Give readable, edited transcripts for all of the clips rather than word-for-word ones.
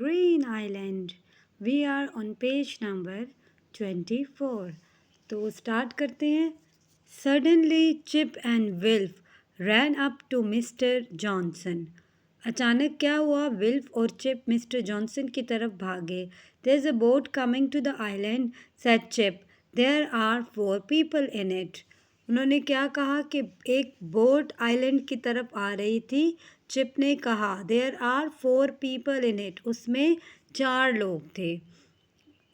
green island. We are on page number 24. तो start करते हैं. Suddenly Chip and Wilf ran up to Mr. Johnson. अचानक क्या हुआ? विल्फ और चिप मिस्टर जॉनसन की तरफ भागे. There is a boat coming to the island, said Chip. There are 4 people in it. उन्होंने क्या कहा कि एक बोट आइलैंड की तरफ आ रही थी. चिप ने कहा there are 4 people in it. उसमें 4 लोग थे.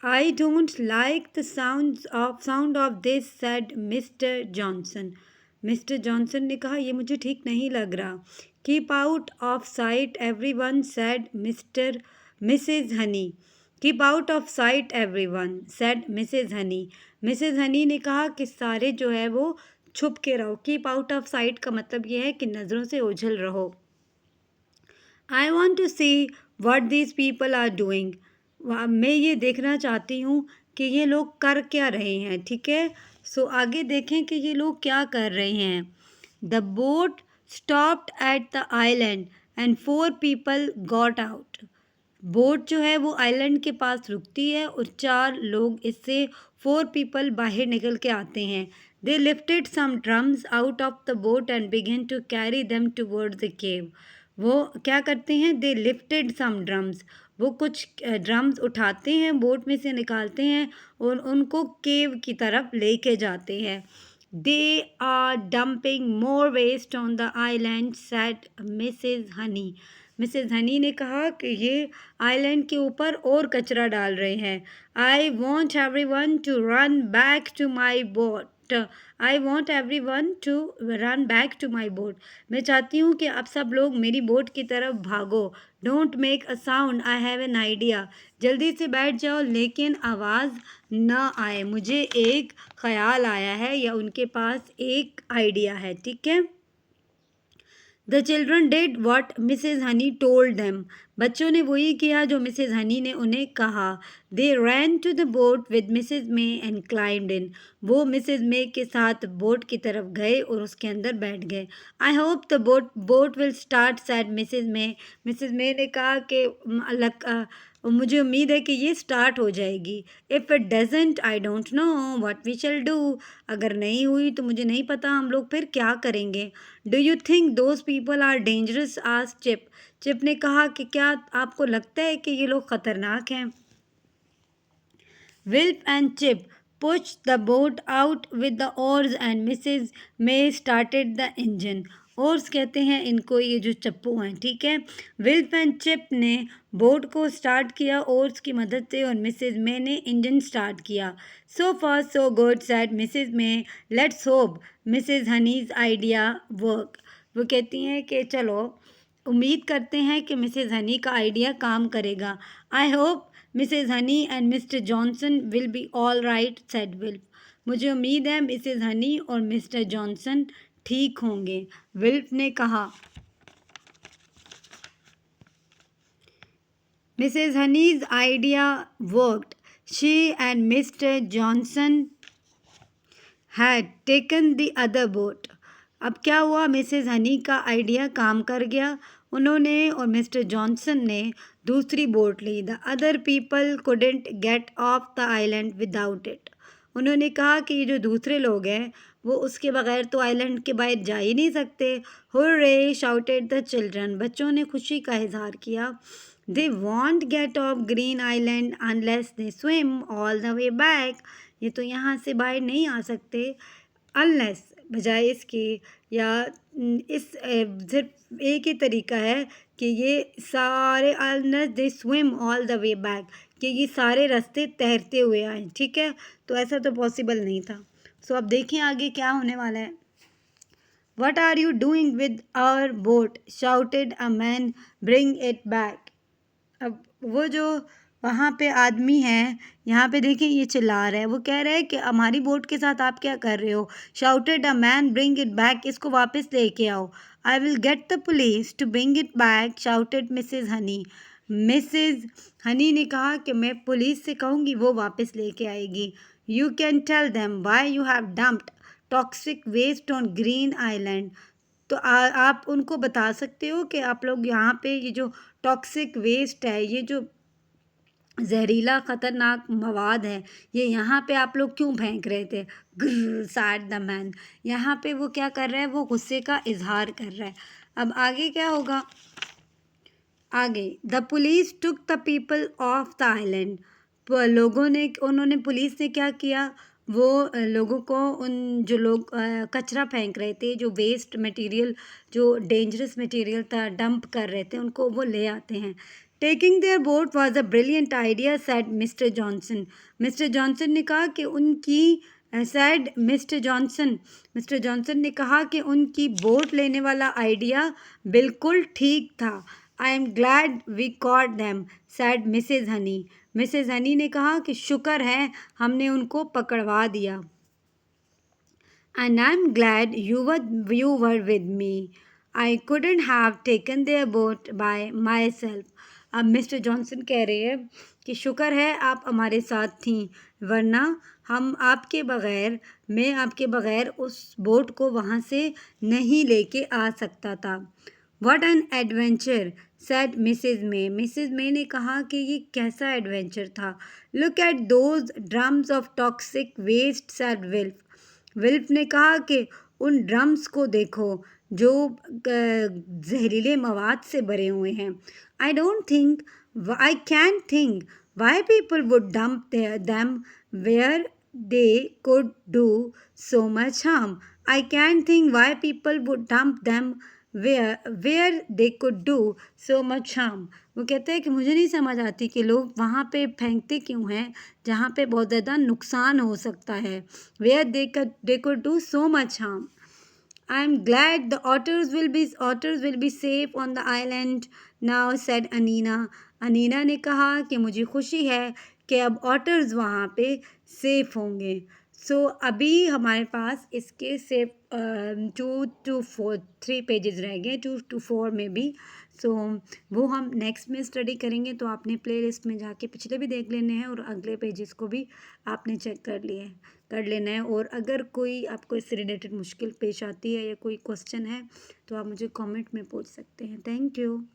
I don't like the sound of this said Mr Johnson. Mr Johnson ने कहा ये मुझे ठीक नहीं लग रहा. Keep out of sight everyone said Mrs Honey. Keep out of sight everyone said Mrs Honey. Mrs Honey ने कहा कि सारे जो है वो छुप के रहो. कीप आउट ऑफ साइट का मतलब ये है कि नज़रों से ओझल रहो. I want to see what these people are doing. मैं ये देखना चाहती हूँ कि ये लोग कर क्या रहे हैं. ठीक है, सो आगे देखें कि ये लोग क्या कर रहे हैं. The boat stopped at the island and 4 people got out. Boat जो है वो आइलैंड के पास रुकती है और 4 लोग इससे 4 पीपल बाहर निकल के आते हैं. They lifted some drums out of the boat and began to carry them towards the cave. वो क्या करते हैं? They lifted some drums. वो कुछ ड्रम्स उठाते हैं, बोट में से निकालते हैं और उनको केव की तरफ लेके जाते हैं. They are dumping more waste on the island said Mrs Honey. Mrs Honey ने कहा कि ये आइलैंड के ऊपर और कचरा डाल रहे हैं. I want everyone to run back to my boat. I want everyone to run back to my boat. मैं चाहती हूँ कि आप सब लोग मेरी बोट की तरफ भागो. Don't make a sound, I have an idea. जल्दी से बैठ जाओ लेकिन आवाज़ ना आए. मुझे एक ख्याल आया है या उनके पास एक आइडिया है. ठीक है. The children did what Mrs Honey told them. बच्चों ने वही किया जो मिसेज हनी ने उन्हें कहा. They ran to the boat with Mrs May and climbed in. वो मिसेज मे के साथ बोट की तरफ गए और उसके अंदर बैठ गए. I hope the boat will start said Mrs May. Mrs May ने कहा कि मुझे उम्मीद है कि ये स्टार्ट हो जाएगी. If it doesn't I don't know what we shall do. अगर नहीं हुई तो मुझे नहीं पता हम लोग फिर क्या करेंगे. Do you think those people are dangerous asked Chip. Chip ने कहा कि क्या आपको लगता है कि ये लोग ख़तरनाक हैं. विल्फ and chip pushed the boat out with the oars and Mrs. May started the engine. Ores कहते हैं इनको, ये जो चप्पू हैं. ठीक है. विल्फ एंड चिप ने बोट को स्टार्ट किया ओर्स की मदद से और मिसेज मे ने इंजन स्टार्ट किया. So far so good said Mrs May. Let's hope Mrs Honey's idea work. वो कहती हैं कि चलो उम्मीद करते हैं कि मिसेज हनी का आइडिया काम करेगा. I hope Mrs Honey and Mr Johnson will be all right said Wilf. मुझे उम्मीद है मिसेज हनी और मिस्टर जॉनसन ठीक होंगे. विल्फ ने कहा. Mrs Honey's idea worked. She and Mr Johnson had taken the other boat. अब क्या हुआ? मिसेज हनी का आइडिया काम कर गया. उन्होंने और मिस्टर जॉनसन ने दूसरी बोट ली. The other people couldn't get off the island without it. उन्होंने कहा कि ये जो दूसरे लोग हैं वो उसके बगैर तो आइलैंड के बाहर जा ही नहीं सकते. Hurray shouted the children. बच्चों ने खुशी का इजहार किया. They won't get off Green Island unless they swim all the way back. ये तो यहाँ से बाहर नहीं आ सकते अनलेस बजाय इसके या इस सिर्फ एक ही तरीका है कि ये सारे unless they swim all the way back, कि ये सारे रास्ते तैरते हुए आए. ठीक है, तो ऐसा तो पॉसिबल नहीं था. सो अब देखिए आगे क्या होने वाला है. What are you doing with our boat shouted a man. Bring it back. अब वो जो वहाँ पे आदमी है, यहाँ पे देखिए ये चिल्ला रहा है. वो कह रहा है कि हमारी बोट के साथ आप क्या कर रहे हो. Shouted a man bring it back. इसको वापस लेके आओ. I will get the police to bring it back shouted Mrs Honey. Mrs Honey ने कहा कि मैं पुलिस से कहूँगी वो वापस लेके आएगी. You can tell them why you have dumped toxic waste on Green Island. तो आप उनको बता सकते हो कि आप लोग यहाँ पे ये जो टॉक्सिक वेस्ट है, ये जो जहरीला खतरनाक मवाद है, ये यहाँ पे आप लोग क्यों फेंक रहे थे? ग्र सैड द मैन। यहाँ पे वो क्या कर रहा है, वो गुस्से का इजहार कर रहा है। अब आगे क्या होगा? आगे the police took the people of the island. उन्होंने पुलिस ने क्या किया, वो लोगों को, उन जो लोग कचरा फेंक रहे थे, जो वेस्ट मटेरियल, जो डेंजरस मटेरियल था, डंप कर रहे थे, उनको वो ले आते हैं। Taking their boat was a brilliant idea said Mr Johnson. Mr Johnson ने कहा कि उनकी सैड मिस्टर जॉनसन ने कहा कि उनकी बोट लेने वाला आइडिया बिल्कुल ठीक था। I am glad we caught them said Mrs Honey. Mrs Honey ने कहा कि शुक्र है हमने उनको पकड़वा दिया। And I'm glad you were with me. I couldn't have taken their boat by myself. अब मिस्टर जॉनसन कह रहे हैं कि शुक्र है आप हमारे साथ थी, वरना मैं आपके बगैर उस बोट को वहाँ से नहीं लेके आ सकता था। What an adventure, said Mrs May. Mrs May ने कहा कि ये कैसा एडवेंचर था। Look at those drums of toxic waste, said विल्फ। विल्फ ने कहा कि उन ड्रम्स को देखो जो जहरीले मवाद से भरे हुए हैं। I can think why people would dump them where they could do so much harm. I can think why people would dump them where they could do so much harm. वो कहते हैं कि मुझे नहीं समझ आती कि लोग वहाँ पे फेंकते क्यों हैं जहाँ पे बहुत ज़्यादा नुकसान हो सकता है। Where they could do so much harm. I am glad the otters will be safe on the island now, said Anina. अनीना ने कहा कि मुझे खुशी है कि अब ऑटर्स वहाँ पे सेफ होंगे। अभी हमारे पास इसके सेफ 3 पेजेस रह गए, 2 to 4 में भी। वो हम नेक्स्ट में स्टडी करेंगे, तो आपने प्ले लिस्ट में जाके पिछले भी देख लेने हैं और अगले पेजेस को भी आपने चेक कर लेना है। और अगर कोई आपको इससे रिलेटेड मुश्किल पेश आती है या कोई क्वेश्चन है तो आप मुझे कमेंट में पूछ सकते हैं। Thank you.